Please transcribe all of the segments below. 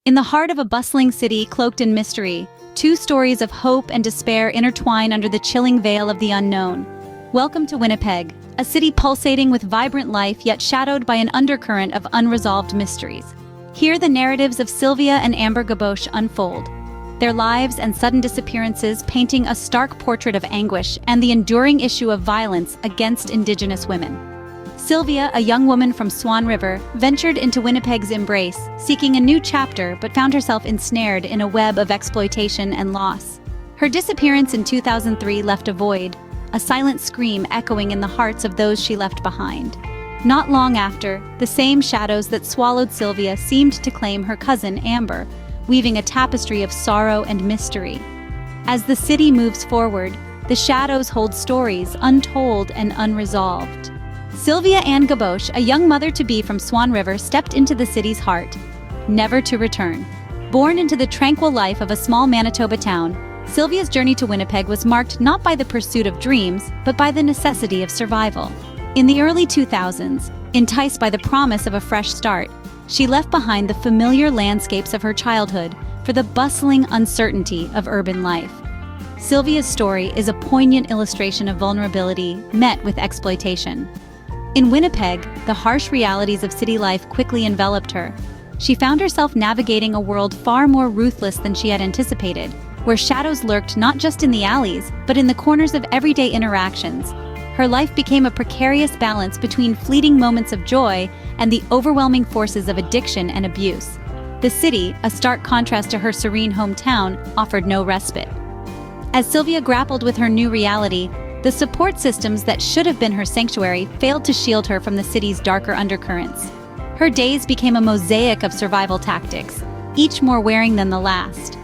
In the heart of a bustling city cloaked in mystery, two stories of hope and despair intertwine under the chilling veil of the unknown. Welcome to Winnipeg, a city pulsating with vibrant life yet shadowed by an undercurrent of unresolved mysteries. Here the narratives of Sylvia and Amber Gaboche unfold, their lives and sudden disappearances painting a stark portrait of anguish and the enduring issue of violence against Indigenous women. Sylvia, a young woman from Swan River, ventured into Winnipeg's embrace, seeking a new chapter but found herself ensnared in a web of exploitation and loss. Her disappearance in 2003 left a void, a silent scream echoing in the hearts of those she left behind. Not long after, the same shadows that swallowed Sylvia seemed to claim her cousin Amber, weaving a tapestry of sorrow and mystery. As the city moves forward, the shadows hold stories untold and unresolved. Sylvia Ann Gaboche, a young mother-to-be from Swan River, stepped into the city's heart, never to return. Born into the tranquil life of a small Manitoba town, Sylvia's journey to Winnipeg was marked not by the pursuit of dreams, but by the necessity of survival. In the early 2000s, enticed by the promise of a fresh start, she left behind the familiar landscapes of her childhood for the bustling uncertainty of urban life. Sylvia's story is a poignant illustration of vulnerability met with exploitation. In Winnipeg, the harsh realities of city life quickly enveloped her. She found herself navigating a world far more ruthless than she had anticipated, where shadows lurked not just in the alleys, but in the corners of everyday interactions. Her life became a precarious balance between fleeting moments of joy and the overwhelming forces of addiction and abuse. The city, a stark contrast to her serene hometown, offered no respite. As Sylvia grappled with her new reality, the support systems that should have been her sanctuary failed to shield her from the city's darker undercurrents. Her days became a mosaic of survival tactics, each more wearing than the last.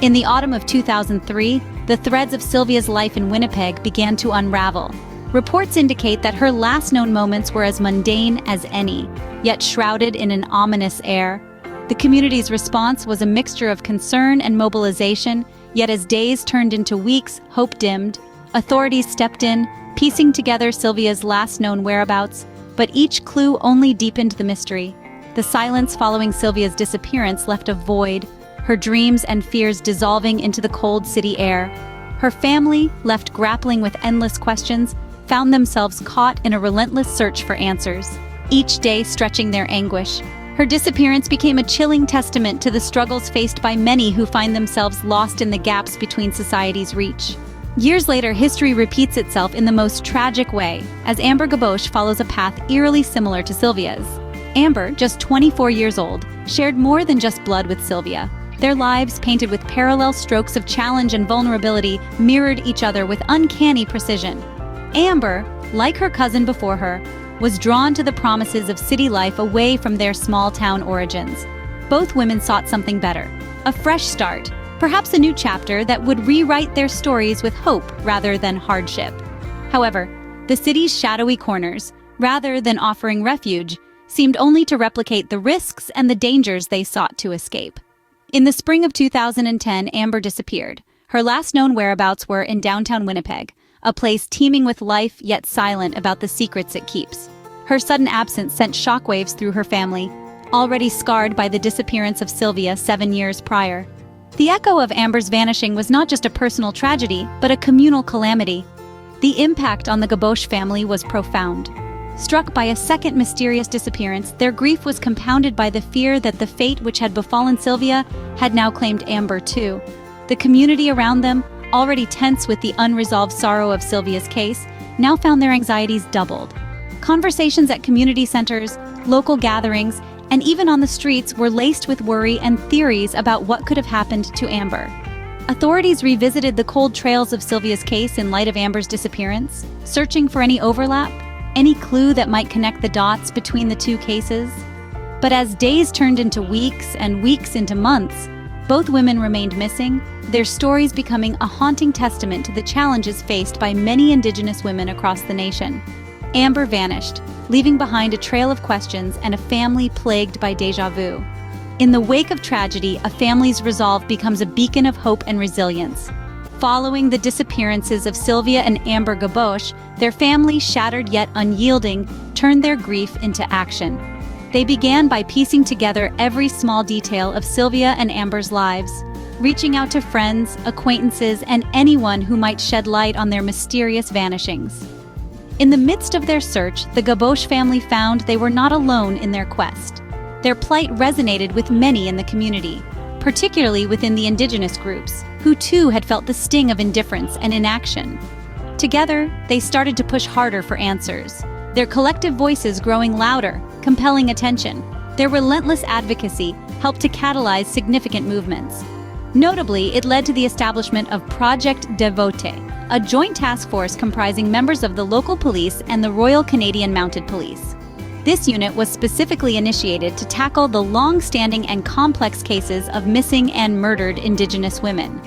In the autumn of 2003, the threads of Sylvia's life in Winnipeg began to unravel. Reports indicate that her last known moments were as mundane as any, yet shrouded in an ominous air. The community's response was a mixture of concern and mobilization, yet as days turned into weeks, hope dimmed. Authorities stepped in, piecing together Sylvia's last known whereabouts, but each clue only deepened the mystery. The silence following Sylvia's disappearance left a void, her dreams and fears dissolving into the cold city air. Her family, left grappling with endless questions, found themselves caught in a relentless search for answers, each day stretching their anguish. Her disappearance became a chilling testament to the struggles faced by many who find themselves lost in the gaps between society's reach. Years later, history repeats itself in the most tragic way, as Amber Gaboche follows a path eerily similar to Sylvia's. Amber, just 24 years old, shared more than just blood with Sylvia. Their lives, painted with parallel strokes of challenge and vulnerability, mirrored each other with uncanny precision. Amber, like her cousin before her, was drawn to the promises of city life away from their small-town origins. Both women sought something better, a fresh start, perhaps a new chapter that would rewrite their stories with hope rather than hardship. However, the city's shadowy corners, rather than offering refuge, seemed only to replicate the risks and the dangers they sought to escape. In the spring of 2010, Amber disappeared. Her last known whereabouts were in downtown Winnipeg, a place teeming with life yet silent about the secrets it keeps. Her sudden absence sent shockwaves through her family, already scarred by the disappearance of Sylvia 7 years prior. The echo of Amber's vanishing was not just a personal tragedy, but a communal calamity. The impact on the Gaboche family was profound. Struck by a second mysterious disappearance, their grief was compounded by the fear that the fate which had befallen Sylvia had now claimed Amber too. The community around them, already tense with the unresolved sorrow of Sylvia's case, now found their anxieties doubled. Conversations at community centers, local gatherings, and even on the streets were laced with worry and theories about what could have happened to Amber. Authorities revisited the cold trails of Sylvia's case in light of Amber's disappearance, searching for any overlap, any clue that might connect the dots between the two cases. But as days turned into weeks and weeks into months, both women remained missing, their stories becoming a haunting testament to the challenges faced by many Indigenous women across the nation. Amber vanished, leaving behind a trail of questions and a family plagued by déjà vu. In the wake of tragedy, a family's resolve becomes a beacon of hope and resilience. Following the disappearances of Sylvia and Amber Gaboche, their family, shattered yet unyielding, turned their grief into action. They began by piecing together every small detail of Sylvia and Amber's lives, reaching out to friends, acquaintances, and anyone who might shed light on their mysterious vanishings. In the midst of their search, the Gaboche family found they were not alone in their quest. Their plight resonated with many in the community, particularly within the indigenous groups, who too had felt the sting of indifference and inaction. Together, they started to push harder for answers, their collective voices growing louder, compelling attention. Their relentless advocacy helped to catalyze significant movements. Notably, it led to the establishment of Project Devote, a joint task force comprising members of the local police and the Royal Canadian Mounted Police. This unit was specifically initiated to tackle the long-standing and complex cases of missing and murdered Indigenous women,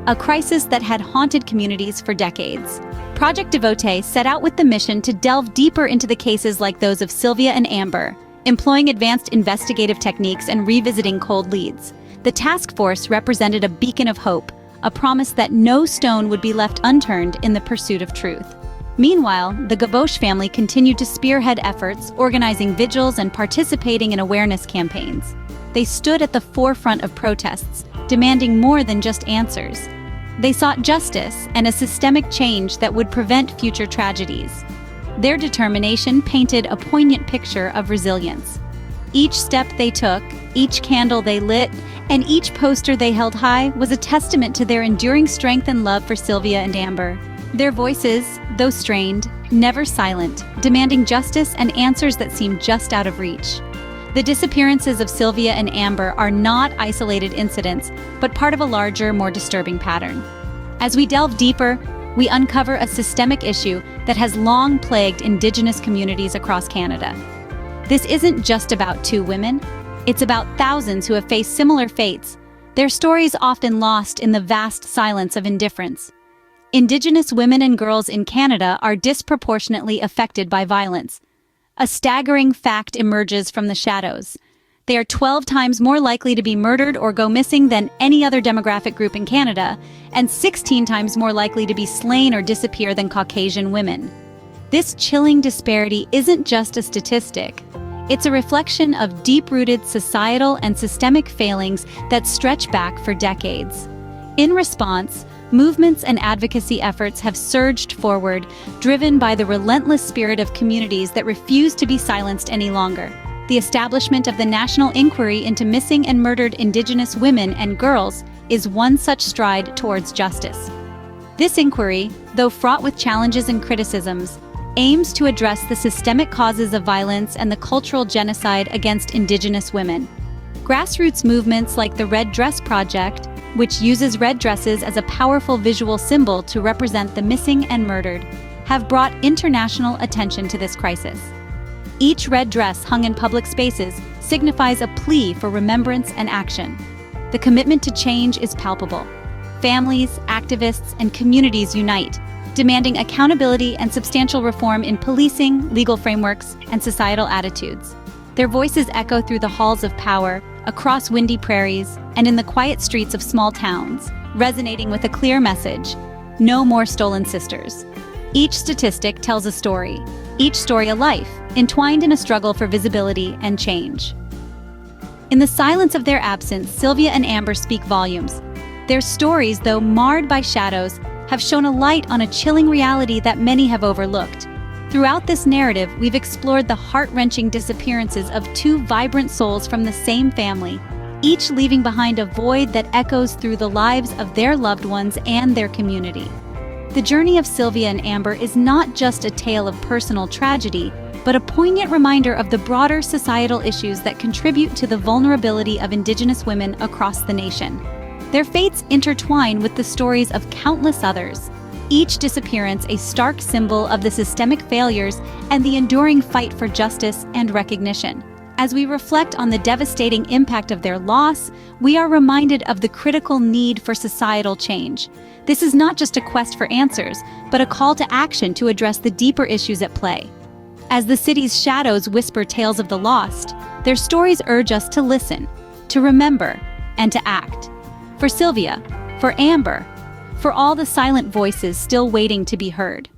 a crisis that had haunted communities for decades. Project Devote set out with the mission to delve deeper into the cases like those of Sylvia and Amber, employing advanced investigative techniques and revisiting cold leads. The task force represented a beacon of hope, a promise that no stone would be left unturned in the pursuit of truth. Meanwhile, the Gaboche family continued to spearhead efforts, organizing vigils and participating in awareness campaigns. They stood at the forefront of protests, demanding more than just answers. They sought justice and a systemic change that would prevent future tragedies. Their determination painted a poignant picture of resilience. Each step they took, each candle they lit, and each poster they held high was a testament to their enduring strength and love for Sylvia and Amber. Their voices, though strained, never silent, demanding justice and answers that seemed just out of reach. The disappearances of Sylvia and Amber are not isolated incidents, but part of a larger, more disturbing pattern. As we delve deeper, we uncover a systemic issue that has long plagued Indigenous communities across Canada. This isn't just about two women, it's about thousands who have faced similar fates, their stories often lost in the vast silence of indifference. Indigenous women and girls in Canada are disproportionately affected by violence. A staggering fact emerges from the shadows. They are 12 times more likely to be murdered or go missing than any other demographic group in Canada, and 16 times more likely to be slain or disappear than Caucasian women. This chilling disparity isn't just a statistic. It's a reflection of deep-rooted societal and systemic failings that stretch back for decades. In response, movements and advocacy efforts have surged forward, driven by the relentless spirit of communities that refuse to be silenced any longer. The establishment of the National Inquiry into Missing and Murdered Indigenous Women and Girls is one such stride towards justice. This inquiry, though fraught with challenges and criticisms, aims to address the systemic causes of violence and the cultural genocide against Indigenous women. Grassroots movements like the Red Dress Project, which uses red dresses as a powerful visual symbol to represent the missing and murdered, have brought international attention to this crisis. Each red dress hung in public spaces signifies a plea for remembrance and action. The commitment to change is palpable. Families, activists, and communities unite, demanding accountability and substantial reform in policing, legal frameworks, and societal attitudes. Their voices echo through the halls of power, across windy prairies, and in the quiet streets of small towns, resonating with a clear message: no more stolen sisters. Each statistic tells a story, each story a life, entwined in a struggle for visibility and change. In the silence of their absence, Sylvia and Amber speak volumes. Their stories, though marred by shadows, have shone a light on a chilling reality that many have overlooked. Throughout this narrative, we've explored the heart-wrenching disappearances of two vibrant souls from the same family, each leaving behind a void that echoes through the lives of their loved ones and their community. The journey of Sylvia and Amber is not just a tale of personal tragedy, but a poignant reminder of the broader societal issues that contribute to the vulnerability of Indigenous women across the nation. Their fates intertwine with the stories of countless others, each disappearance a stark symbol of the systemic failures and the enduring fight for justice and recognition. As we reflect on the devastating impact of their loss, we are reminded of the critical need for societal change. This is not just a quest for answers, but a call to action to address the deeper issues at play. As the city's shadows whisper tales of the lost, their stories urge us to listen, to remember, and to act. For Sylvia, for Amber, for all the silent voices still waiting to be heard.